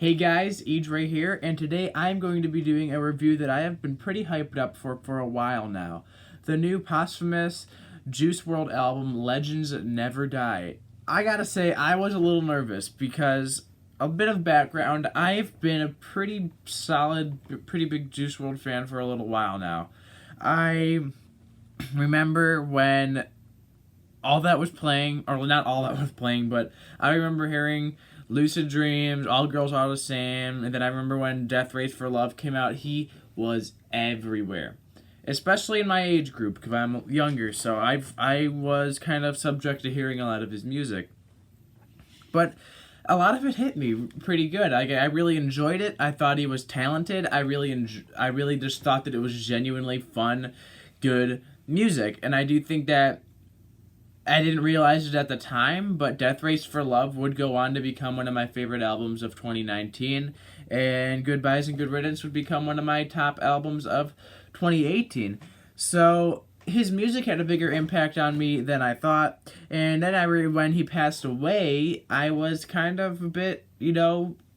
Hey guys, Edre here, and today I'm going to be doing a review that I have been pretty hyped up for a while now. The new posthumous Juice WRLD album, Legends Never Die. I gotta say, I was a little nervous because, a bit of background, I've been a pretty solid, pretty big Juice WRLD fan for a little while now. I remember when all that was playing, or not all that was playing, but I remember hearing Lucid Dreams, All Girls Are the Same, and then I remember when Death Race for Love came out, he was everywhere. Especially in my age group, because I'm younger, so I was kind of subject to hearing a lot of his music. But a lot of it hit me pretty good. I really enjoyed it. I thought he was talented. I really just thought that it was genuinely fun, good music. And I do think that I didn't realize it at the time, but Death Race for Love would go on to become one of my favorite albums of 2019, and Goodbyes and Good Riddance would become one of my top albums of 2018. So his music had a bigger impact on me than I thought, and then when he passed away, I was kind of a bit,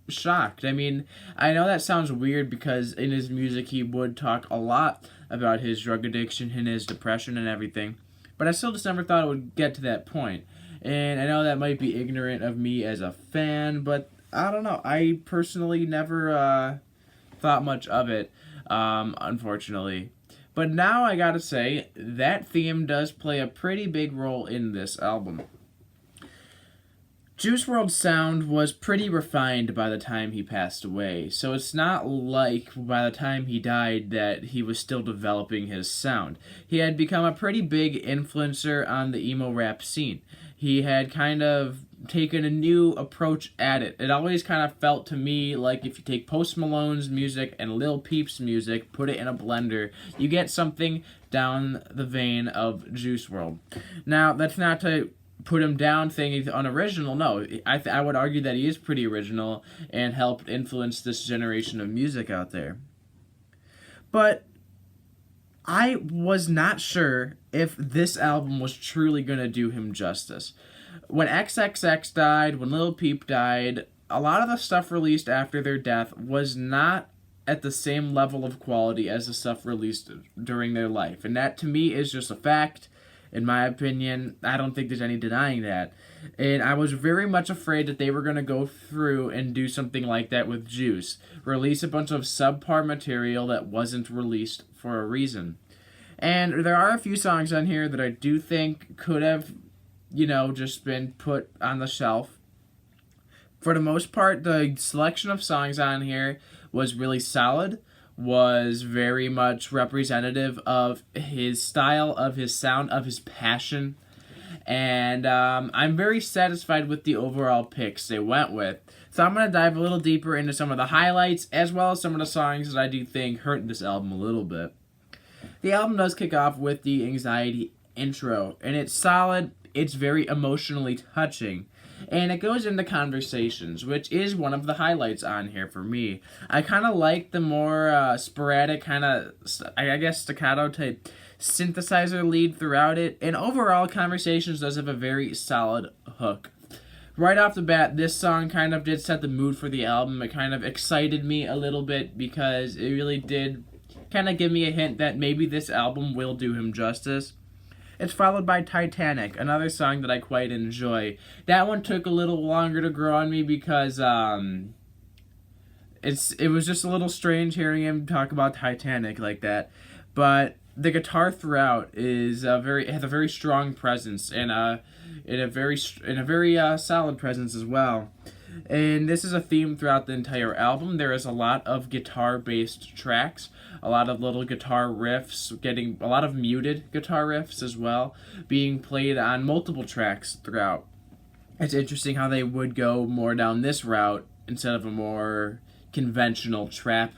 shocked. I mean, I know that sounds weird because in his music he would talk a lot about his drug addiction and his depression and everything. But I still just never thought it would get to that point. And I know that might be ignorant of me as a fan, but I don't know. I personally never thought much of it, unfortunately. But now I gotta say, that theme does play a pretty big role in this album. Juice WRLD's sound was pretty refined by the time he passed away, so it's not like by the time he died that he was still developing his sound. He had become a pretty big influencer on the emo rap scene. He had kind of taken a new approach at it. It always kind of felt to me like if you take Post Malone's music and Lil Peep's music, put it in a blender, you get something down the vein of Juice WRLD. Now, that's not to put him down saying he's unoriginal. No, I would argue that he is pretty original and helped influence this generation of music out there. But I was not sure if this album was truly going to do him justice. When XXX died, when Lil Peep died, a lot of the stuff released after their death was not at the same level of quality as the stuff released during their life. And that, to me, is just a fact. In my opinion, I don't think there's any denying that. And I was very much afraid that they were going to go through and do something like that with Juice. Release a bunch of subpar material that wasn't released for a reason. And there are a few songs on here that I do think could have, just been put on the shelf. For the most part, the selection of songs on here was really solid, was very much representative of his style, of his sound, of his passion. And I'm very satisfied with the overall picks they went with. So I'm going to dive a little deeper into some of the highlights, as well as some of the songs that I do think hurt this album a little bit. The album does kick off with the Anxiety intro, and it's solid, it's very emotionally touching. And it goes into Conversations, which is one of the highlights on here for me. I kind of like the more sporadic kind of, I guess, staccato type synthesizer lead throughout it. And overall, Conversations does have a very solid hook. Right off the bat, this song kind of did set the mood for the album. It kind of excited me a little bit because it really did kind of give me a hint that maybe this album will do him justice. It's followed by Titanic, another song that I quite enjoy. That one took a little longer to grow on me because it was just a little strange hearing him talk about Titanic like that. But the guitar throughout has a very strong presence and a very solid presence as well. And this is a theme throughout the entire album. There is a lot of guitar-based tracks, a lot of little guitar riffs, getting a lot of muted guitar riffs as well, being played on multiple tracks throughout. It's interesting how they would go more down this route instead of a more conventional trap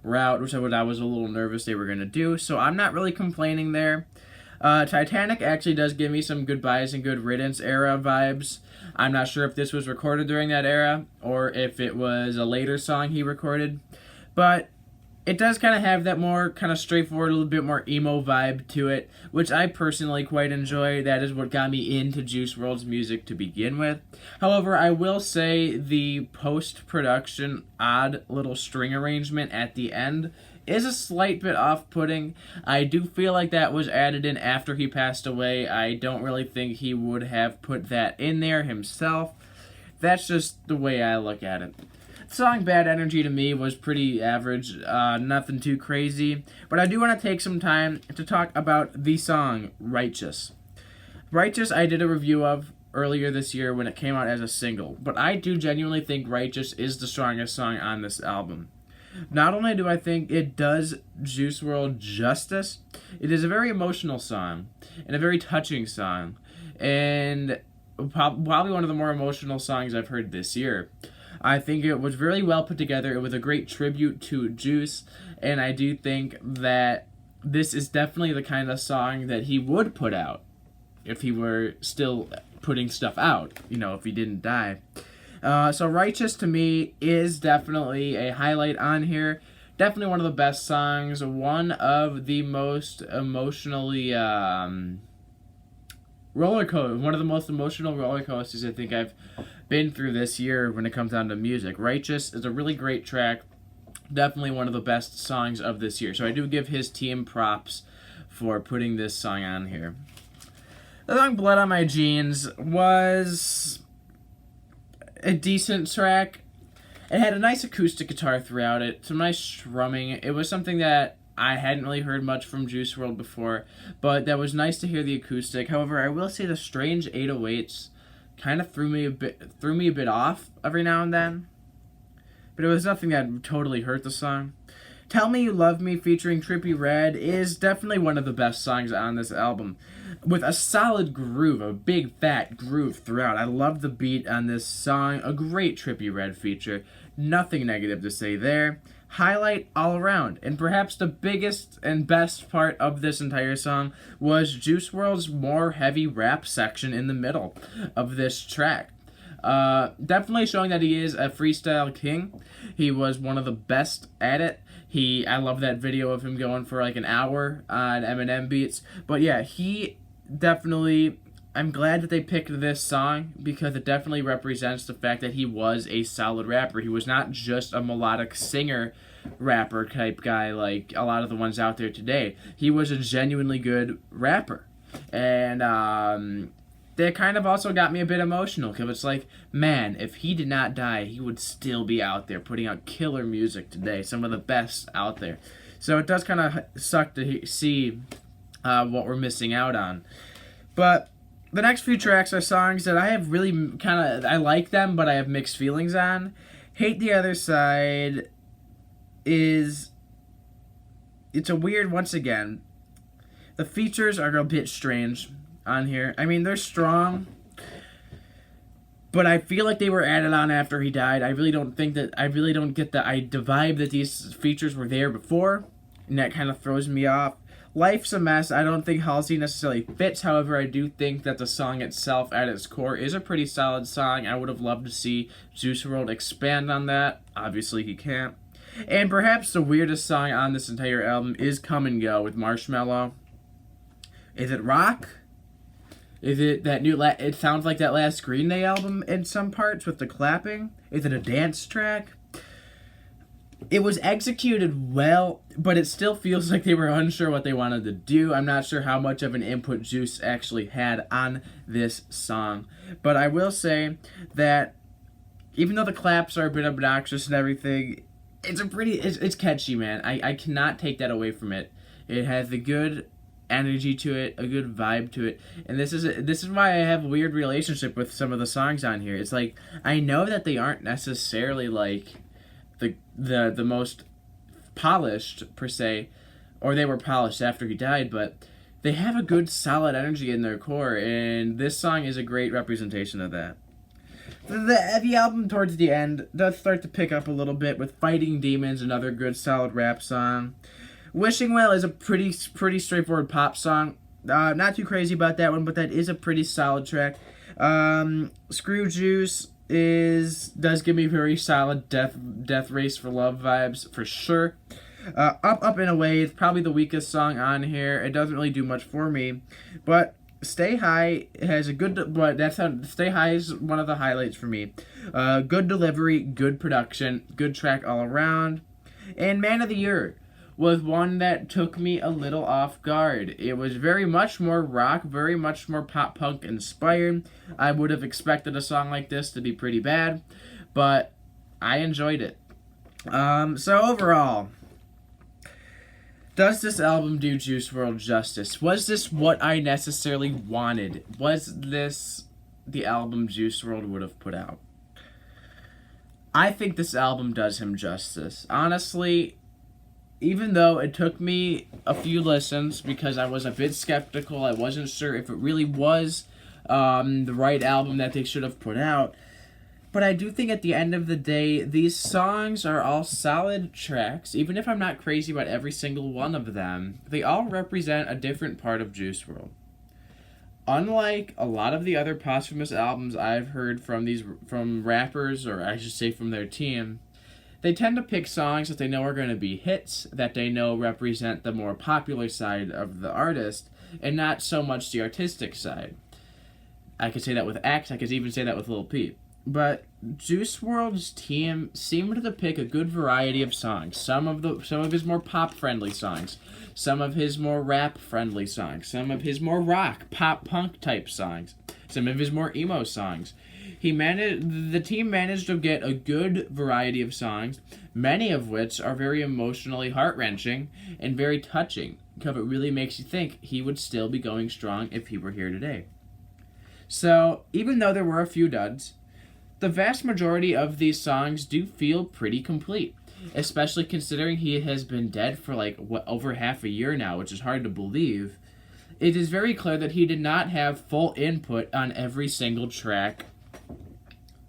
route, which I was a little nervous they were going to do, so I'm not really complaining there. Titanic actually does give me some Goodbyes and Good Riddance era vibes. I'm not sure if this was recorded during that era or if it was a later song he recorded, but it does kind of have that more kind of straightforward, a little bit more emo vibe to it, which I personally quite enjoy. That is what got me into Juice WRLD's music to begin with. However, I will say the post-production odd little string arrangement at the end is a slight bit off-putting. I do feel like that was added in after he passed away. I don't really think he would have put that in there himself. That's just the way I look at it. The song Bad Energy to me was pretty average, nothing too crazy. But I do want to take some time to talk about the song Righteous. Righteous I did a review of earlier this year when it came out as a single. But I do genuinely think Righteous is the strongest song on this album. Not only do I think it does Juice WRLD justice, it is a very emotional song and a very touching song. And probably one of the more emotional songs I've heard this year. I think it was really well put together. It was a great tribute to Juice, and I do think that this is definitely the kind of song that he would put out if he were still putting stuff out, if he didn't die. So Righteous to me is definitely a highlight on here. Definitely one of the best songs. One of the most emotionally one of the most emotional roller coasters I think I've been through this year when it comes down to music. Righteous is a really great track. Definitely one of the best songs of this year. So I do give his team props for putting this song on here. The song Blood on My Jeans was a decent track. It had a nice acoustic guitar throughout it, some nice strumming. It was something that I hadn't really heard much from Juice WRLD before, but that was nice to hear the acoustic. However, I will say the strange 808s kind of threw me a bit off every now and then, but it was nothing that totally hurt the song. Tell Me You Love Me featuring Trippie Redd is definitely one of the best songs on this album, with a solid groove, a big fat groove throughout. I love the beat on this song. A great Trippie Redd feature. Nothing negative to say there. Highlight all around. And perhaps the biggest and best part of this entire song was Juice WRLD's more heavy rap section in the middle of this track. Definitely showing that he is a freestyle king. He was one of the best at it. I love that video of him going for like an hour on Eminem beats. But yeah, I'm glad that they picked this song because it definitely represents the fact that he was a solid rapper. He was not just a melodic singer rapper type guy like a lot of the ones out there today. He was a genuinely good rapper. And that kind of also got me a bit emotional because it's like, man, if he did not die, he would still be out there putting out killer music today. Some of the best out there. So it does kind of suck to see what we're missing out on. But the next few tracks are songs that I have really I like them, but I have mixed feelings on. Hate the Other Side it's a weird, once again, the features are a bit strange on here. I mean, they're strong, but I feel like they were added on after he died. I really don't get the vibe that these features were there before, and that kind of throws me off. Life's a Mess, I don't think Halsey necessarily fits. However, I do think that the song itself at its core is a pretty solid song. I would have loved to see Juice WRLD expand on that. Obviously, he can't. And perhaps the weirdest song on this entire album is Come and Go with Marshmello. Is it rock? Is it that new... it sounds like that last Green Day album in some parts with the clapping. Is it a dance track? It was executed well, but it still feels like they were unsure what they wanted to do. I'm not sure how much of an input Juice actually had on this song. But I will say that even though the claps are a bit obnoxious and everything, it's catchy, man. I cannot take that away from it. It has a good energy to it, a good vibe to it, and this is why I have a weird relationship with some of the songs on here. It's like, I know that they aren't necessarily like the most polished per se, or they were polished after he died, but they have a good solid energy in their core, and this song is a great representation of that. The album towards the end does start to pick up a little bit with Fighting Demons, another good solid rap song. Wishing Well is a pretty straightforward pop song. Not too crazy about that one, but that is a pretty solid track. Screw Juice does give me very solid Death Race for Love vibes for sure. Up and Away is probably the weakest song on here. It doesn't really do much for me, but Stay High has a good, but Stay High is one of the highlights for me. Good delivery, good production, good track all around. And Man of the Year was one that took me a little off guard. It was very much more rock, very much more pop punk inspired. I would have expected a song like this to be pretty bad, but I enjoyed it. So overall, does this album do Juice WRLD justice? Was this what I necessarily wanted? Was this the album Juice WRLD would have put out? I think this album does him justice. Honestly, even though it took me a few listens because I was a bit skeptical, I wasn't sure if it really was the right album that they should have put out. But I do think at the end of the day, these songs are all solid tracks. Even if I'm not crazy about every single one of them, they all represent a different part of Juice WRLD. Unlike a lot of the other posthumous albums I've heard from rappers, or I should say from their team, they tend to pick songs that they know are going to be hits, that they know represent the more popular side of the artist, and not so much the artistic side. I could say that with X, I could even say that with Lil Peep. But Juice WRLD's team seemed to pick a good variety of songs. Some of his more pop-friendly songs, some of his more rap-friendly songs, some of his more rock, pop-punk type songs, some of his more emo songs. The team managed to get a good variety of songs, many of which are very emotionally heart-wrenching and very touching, because it really makes you think he would still be going strong if he were here today. So, even though there were a few duds, the vast majority of these songs do feel pretty complete, especially considering he has been dead for over half a year now, which is hard to believe. It is very clear that he did not have full input on every single track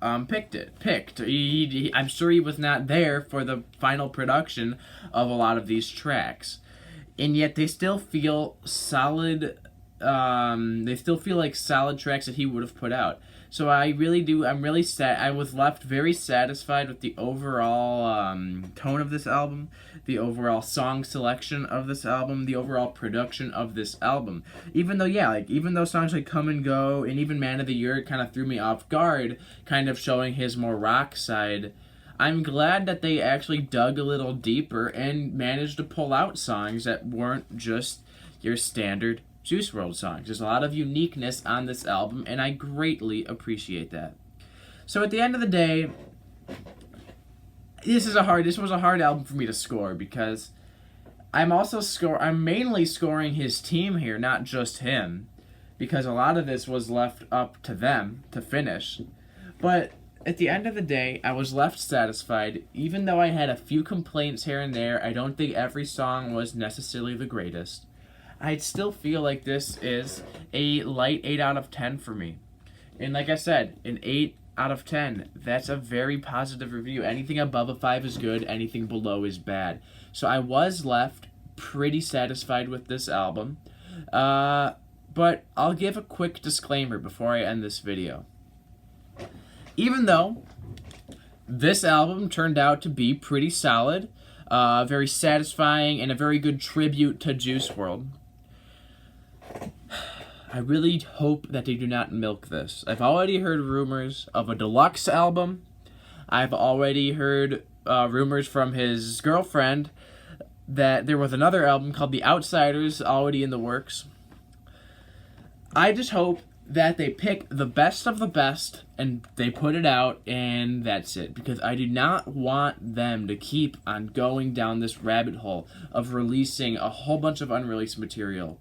picked. I'm sure he was not there for the final production of a lot of these tracks, and yet they still feel solid. They still feel like solid tracks that he would have put out. So I'm really sad. I was left very satisfied with the overall tone of this album, the overall song selection of this album, the overall production of this album. Even though songs like Come and Go and even Man of the Year kind of threw me off guard, kind of showing his more rock side, I'm glad that they actually dug a little deeper and managed to pull out songs that weren't just your standard Juice WRLD songs. There's a lot of uniqueness on this album, and I greatly appreciate that. So at the end of the day, this was a hard album for me to score because I'm mainly scoring his team here, not just him, because a lot of this was left up to them to finish. But at the end of the day, I was left satisfied. Even though I had a few complaints here and there, I don't think every song was necessarily the greatest. I still feel like this is a light 8 out of 10 for me. And like I said, an 8 out of 10, that's a very positive review. Anything above a 5 is good, anything below is bad. So I was left pretty satisfied with this album. But I'll give a quick disclaimer before I end this video. Even though this album turned out to be pretty solid, very satisfying, and a very good tribute to Juice WRLD, I really hope that they do not milk this. I've already heard rumors of a deluxe album. I've already heard rumors from his girlfriend that there was another album called The Outsiders already in the works. I just hope that they pick the best of the best and they put it out and that's it. Because I do not want them to keep on going down this rabbit hole of releasing a whole bunch of unreleased material.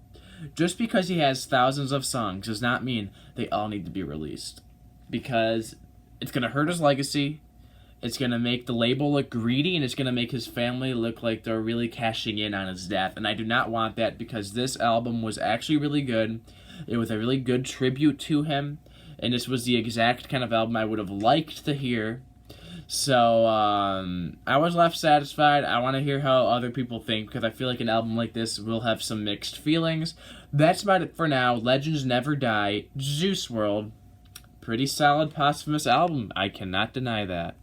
Just because he has thousands of songs does not mean they all need to be released. Because it's going to hurt his legacy, it's going to make the label look greedy, and it's going to make his family look like they're really cashing in on his death. And I do not want that because this album was actually really good. It was a really good tribute to him, and this was the exact kind of album I would have liked to hear. So, I was left satisfied. I want to hear how other people think, because I feel like an album like this will have some mixed feelings. That's about it for now. Legends Never Die, Juice WRLD. Pretty solid posthumous album. I cannot deny that.